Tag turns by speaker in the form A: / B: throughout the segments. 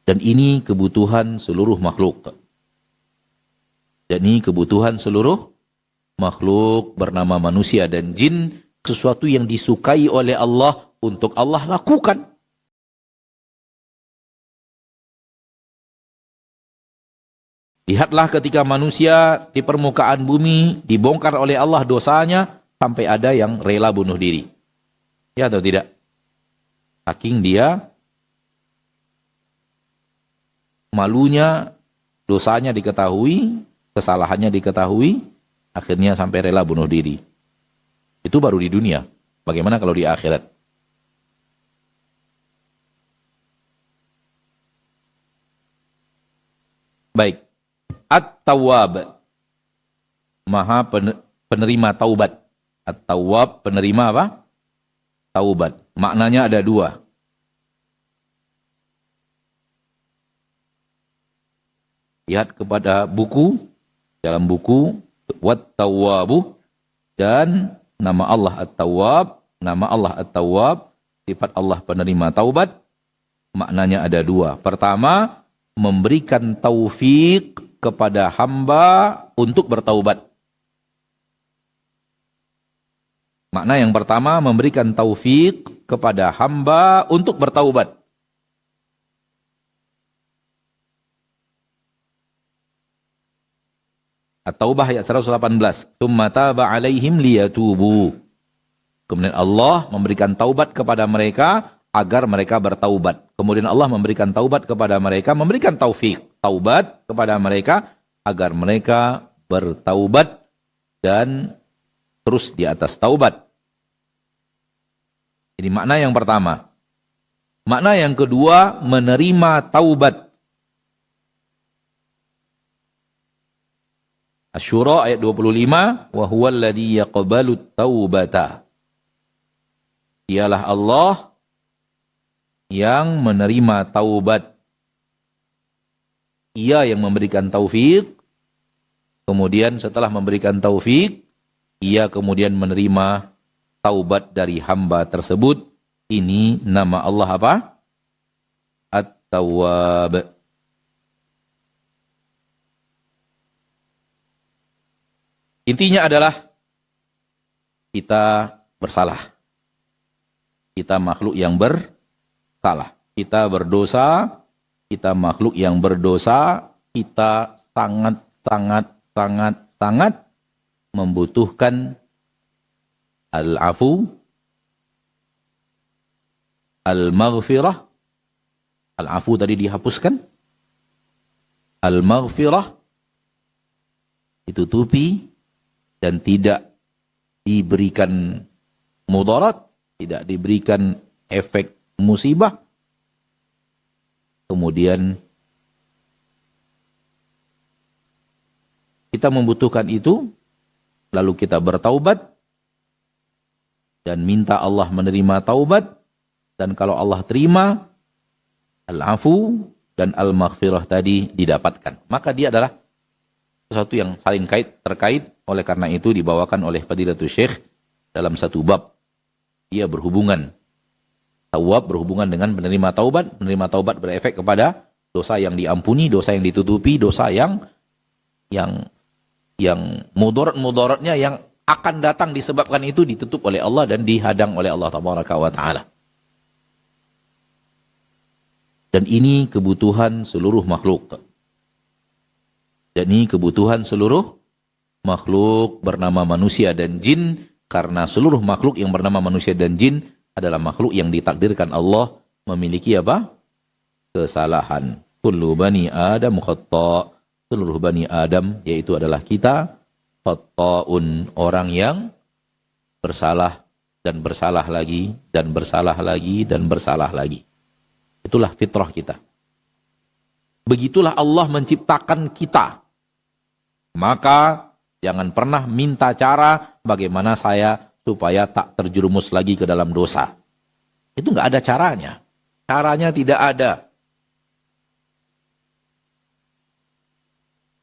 A: Dan ini kebutuhan seluruh makhluk. Dan ini kebutuhan seluruh makhluk bernama manusia dan jin, sesuatu yang disukai oleh Allah untuk Allah lakukan. Lihatlah ketika manusia di permukaan bumi dibongkar oleh Allah dosanya, sampai ada yang rela bunuh diri. Ya atau tidak? Saking dia malunya, dosanya diketahui, kesalahannya diketahui, akhirnya sampai rela bunuh diri. Itu baru di dunia. Bagaimana kalau di akhirat? Baik. At-Tawwab, Maha penerima taubat. At-Tawwab, penerima apa? Taubat. Maknanya ada dua. Lihat kepada buku, dalam buku Wat-Tawwabu, dan nama Allah At-Tawwab, nama Allah At-Tawwab, sifat Allah penerima taubat, maknanya ada dua. Pertama, memberikan taufik kepada hamba untuk bertaubat. Makna yang pertama, memberikan taufik kepada hamba untuk bertaubat. At-Taubah ayat 118. Tsumma taba 'alaihim liyatubu. Kemudian Allah memberikan taubat kepada mereka agar mereka bertaubat. Kemudian Allah memberikan taubat kepada mereka, memberikan taufik taubat kepada mereka agar mereka bertaubat dan terus di atas taubat. Ini makna yang pertama. Makna yang kedua, menerima taubat. Asy-Syura ayat 25, wa huwal ladzi yaqbalut taubata. Dialah Allah yang menerima taubat. Ia yang memberikan taufik, kemudian setelah memberikan taufik, ia kemudian menerima taubat dari hamba tersebut. Ini nama Allah apa? At-Tawwab. Intinya adalah kita bersalah. Kita makhluk yang bersalah. Kita berdosa, kita makhluk yang berdosa, kita sangat membutuhkan al-afu, al-maghfirah. Al-afu tadi dihapuskan. Al-maghfirah ditutupi dan tidak diberikan mudarat, tidak diberikan efek musibah. Kemudian kita membutuhkan itu, lalu kita bertaubat dan minta Allah menerima taubat, dan kalau Allah terima, al-afu dan al-maghfirah tadi didapatkan. Maka dia adalah sesuatu yang saling terkait. Oleh karena itu dibawakan oleh Fadilatul Syekh dalam satu bab. Dia berhubungan. Tawwab berhubungan dengan menerima taubat. Menerima taubat berefek kepada dosa yang diampuni, dosa yang ditutupi, dosa yang mudaratnya yang akan datang disebabkan itu ditutup oleh Allah dan dihadang oleh Allah Tabaraka wa Ta'ala. Dan ini kebutuhan seluruh makhluk. Dan ini kebutuhan seluruh makhluk bernama manusia dan jin, karena seluruh makhluk yang bernama manusia dan jin adalah makhluk yang ditakdirkan Allah memiliki apa? Kesalahan. Kullu bani Adam khata'. Seluruh bani Adam, yaitu adalah kita, khata'un, orang yang bersalah dan bersalah lagi dan bersalah lagi dan bersalah lagi. Itulah fitrah kita. Begitulah Allah menciptakan kita. Maka jangan pernah minta cara bagaimana saya supaya tak terjerumus lagi ke dalam dosa. Itu nggak ada caranya. Caranya tidak ada.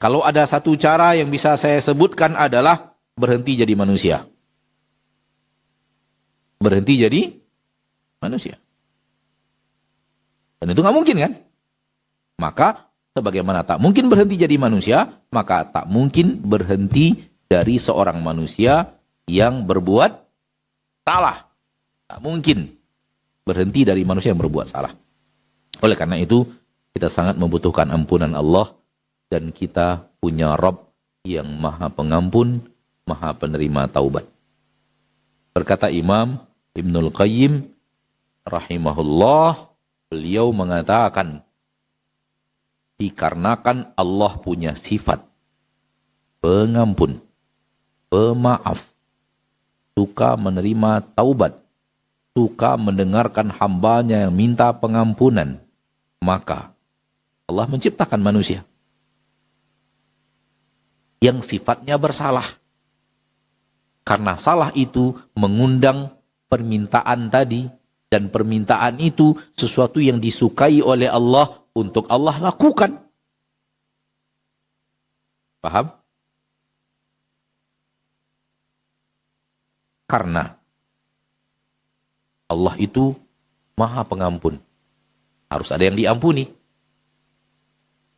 A: Kalau ada satu cara yang bisa saya sebutkan adalah berhenti jadi manusia. Berhenti jadi manusia. Dan itu nggak mungkin kan? Maka sebagaimana tak mungkin berhenti jadi manusia, maka tak mungkin berhenti dari seorang manusia yang berbuat salah. Tak mungkin berhenti dari manusia yang berbuat salah. Oleh karena itu, kita sangat membutuhkan ampunan Allah dan kita punya Rabb yang Maha Pengampun, Maha Penerima Taubat. Berkata Imam Ibnul Qayyim rahimahullah, beliau mengatakan, dikarenakan Allah punya sifat pengampun, pemaaf, suka menerima taubat, suka mendengarkan hambanya yang minta pengampunan, maka Allah menciptakan manusia yang sifatnya bersalah. Karena salah itu mengundang permintaan tadi, dan permintaan itu sesuatu yang disukai oleh Allah untuk Allah lakukan. Paham? Karena Allah itu Maha Pengampun. Harus ada yang diampuni.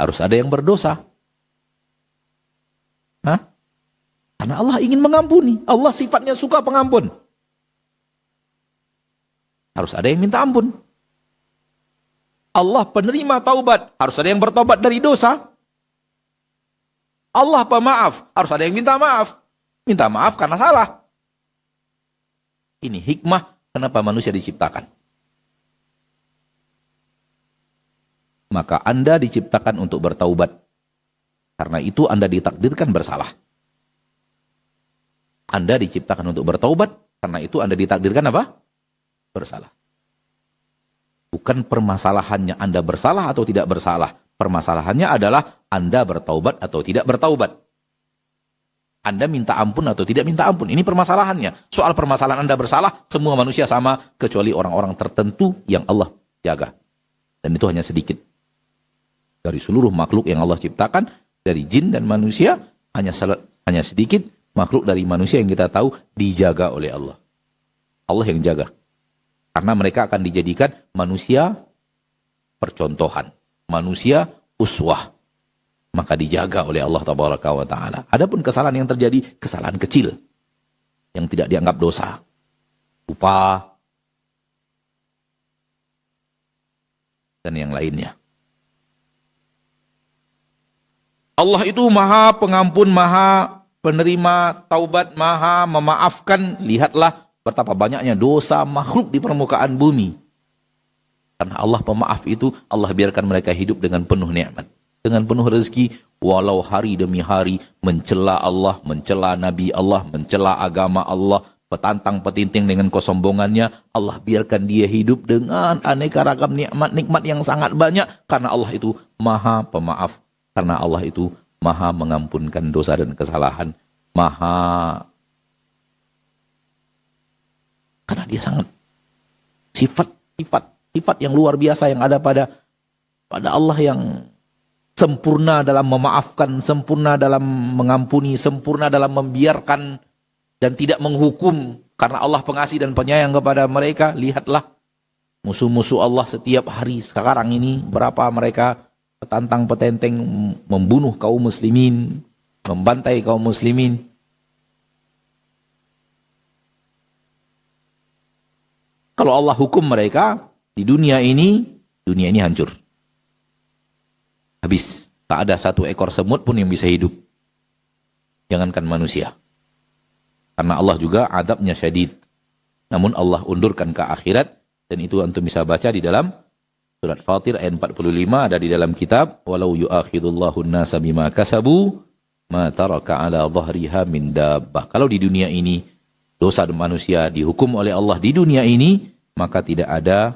A: Harus ada yang berdosa. Hah? Karena Allah ingin mengampuni. Allah sifatnya suka pengampun. Harus ada yang minta ampun. Allah penerima taubat. Harus ada yang bertobat dari dosa. Allah pemaaf. Harus ada yang minta maaf. Minta maaf karena salah. Ini hikmah kenapa manusia diciptakan. Maka Anda diciptakan untuk bertaubat. Karena itu Anda ditakdirkan bersalah. Anda diciptakan untuk bertaubat, karena itu Anda ditakdirkan apa? Bersalah. Bukan permasalahannya Anda bersalah atau tidak bersalah. Permasalahannya adalah Anda bertaubat atau tidak bertaubat. Anda minta ampun atau tidak minta ampun. Ini permasalahannya. Soal permasalahan Anda bersalah, semua manusia sama, kecuali orang-orang tertentu yang Allah jaga. Dan itu hanya sedikit. Dari seluruh makhluk yang Allah ciptakan, dari jin dan manusia, hanya sedikit makhluk dari manusia yang kita tahu dijaga oleh Allah. Allah yang jaga. Karena mereka akan dijadikan manusia percontohan. Manusia uswah. Maka dijaga oleh Allah Tabaraka wa Ta'ala. Adapun kesalahan yang terjadi, kesalahan kecil. Yang tidak dianggap dosa. Lupa. Dan yang lainnya. Allah itu Maha Pengampun, Maha Penerima taubat, Maha memaafkan. Lihatlah betapa banyaknya dosa makhluk di permukaan bumi. Karena Allah pemaaf itu, Allah biarkan mereka hidup dengan penuh nikmat, dengan penuh rezeki, walau hari demi hari mencela Allah, mencela Nabi Allah, mencela agama Allah, petantang petinting dengan kesombongannya, Allah biarkan dia hidup dengan aneka ragam nikmat-nikmat yang sangat banyak. Karena Allah itu Maha Pemaaf. Karena Allah itu Maha mengampunkan dosa dan kesalahan. Karena dia sangat sifat yang luar biasa yang ada pada Allah, yang sempurna dalam memaafkan, sempurna dalam mengampuni, sempurna dalam membiarkan dan tidak menghukum. Karena Allah pengasih dan penyayang kepada mereka. Lihatlah musuh-musuh Allah setiap hari sekarang ini, berapa mereka petantang petenteng membunuh kaum muslimin, membantai kaum muslimin. Kalau Allah hukum mereka di dunia ini hancur. Habis. Tak ada satu ekor semut pun yang bisa hidup. Jangankan manusia. Karena Allah juga adabnya syadid. Namun Allah undurkan ke akhirat, dan itu antum bisa baca di dalam Surat Fatir ayat 45, ada di dalam kitab, walau yu'akhidullahu an-nasa bima kasabu ma taraka ala dhahriha min dabbah. Kalau di dunia ini dosa manusia dihukum oleh Allah di dunia ini, maka tidak ada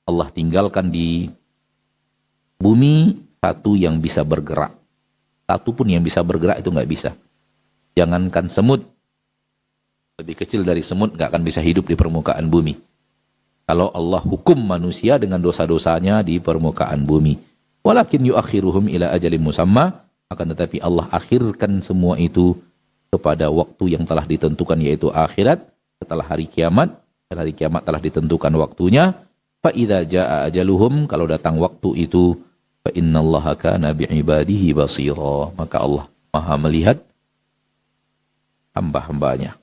A: Allah tinggalkan di bumi satu yang bisa bergerak. Satu pun yang bisa bergerak itu nggak bisa. Jangankan semut, lebih kecil dari semut nggak akan bisa hidup di permukaan bumi. Kalau Allah hukum manusia dengan dosa-dosanya di permukaan bumi. Walakin yuakhiruhum ila ajalin musamma, akan tetapi Allah akhirkan semua itu kepada waktu yang telah ditentukan, yaitu akhirat. Setelah hari kiamat telah ditentukan waktunya, Fa idza jaa ajaluhum, kalau datang waktu itu, fa innallaha kana bi'ibadihi basira, maka Allah Maha melihat hamba-hambanya.